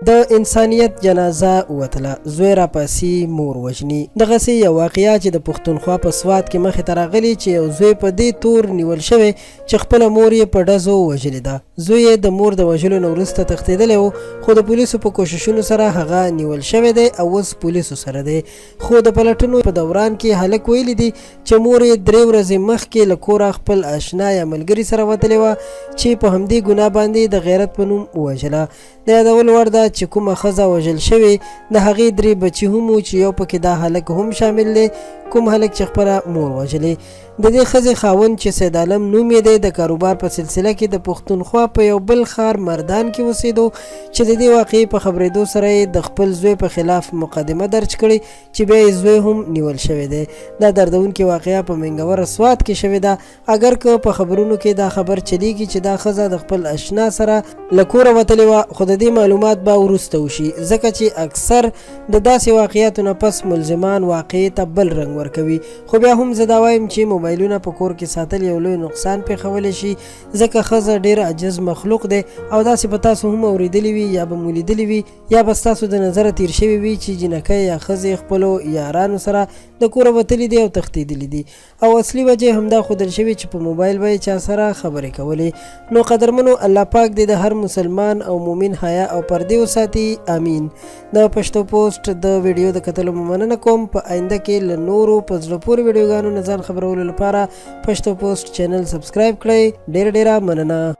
د انسانیت جنازه وتله، زوی راپاسي مور وژني. دغسې یو واقعه چې د پښتونخوا په سوات کې مخې ته راغلي چې یو زوی په دې تور نیول شوی چې خپله مور یې په ډزو وژلې ده. زوی یې د مور د وژلو نه وروسته تښتېدلی و، خو د پولیسو په کوششونو سره هغه نیول شوی دی او اوس پولیسو سره دی. خو د پلټنو په دوران کې هلک ویلي دي چې مور یې 3 ورځې مخکې له کوره خپل اشنا یا ملګري سره وتلې وه چې په همدې ګناه باندې د غیرت په نوم ووژله. د یادول وړ ده چې کومه ښځه وژل شوې د هغې 3 بچي هم و چې یو پکې دا هلک هم شامل دی، کوم هلک چې خپله مور وژلې. د دې ښځې خاوند چې سید عالم نوم یې دی د کاروبار په سلسله کې د پښتونخوا په یو بل ښار مردان کې اوسېدو چې د دې واقعې په خبرېدو سره یې د خپل زوی په خلاف مقدمه درج کړې چې بیا یې زوی هم نیول شوی دی. دا دردونکې واقعه په منګوره سوات کې شوې ده، اگر که په خبرونو کې دا خبر چلیږي چې دا ښځه د خپل اشنا سره له کوره وتلې وه، خو د دې معلومات به وروسته وشي ځکه چې اکثر د داسې واقعیاتو نه پس ملزمان واقعې ته بل رنګ ورکوي. خو بیا هم زه دا وایم چې موبایلونه په کور کې ساتل یو لوی نقصان پېښولی شي ځکه ښځه ډېر عجز مخلوق دی او داسې به تاسو هم اورېدلي وي یا به مو لیدلي وي یا به ستاسو د نظره تیر شوي وي چې جنکۍ یا ښځې خپلو یارانو سره د کوره وتلي دي او تښتېدلي دي او اصلي وجه همدا ښودل شوي چې په موبایل به یې چا سره خبرې کولې. نو قدرمنو، الله پاک دې د هر مسلمان او مومن حیا او پردې وساتي، امین. د پښتو پوسټ د ویډیو د کتلو مننه کوم. په آینده کې له نورو په زړه پورې ویډیوګانو نه ځان خبرولو لپاره پښتو پوسټ چینل سبسکرایب کړئ. ډېره مننه.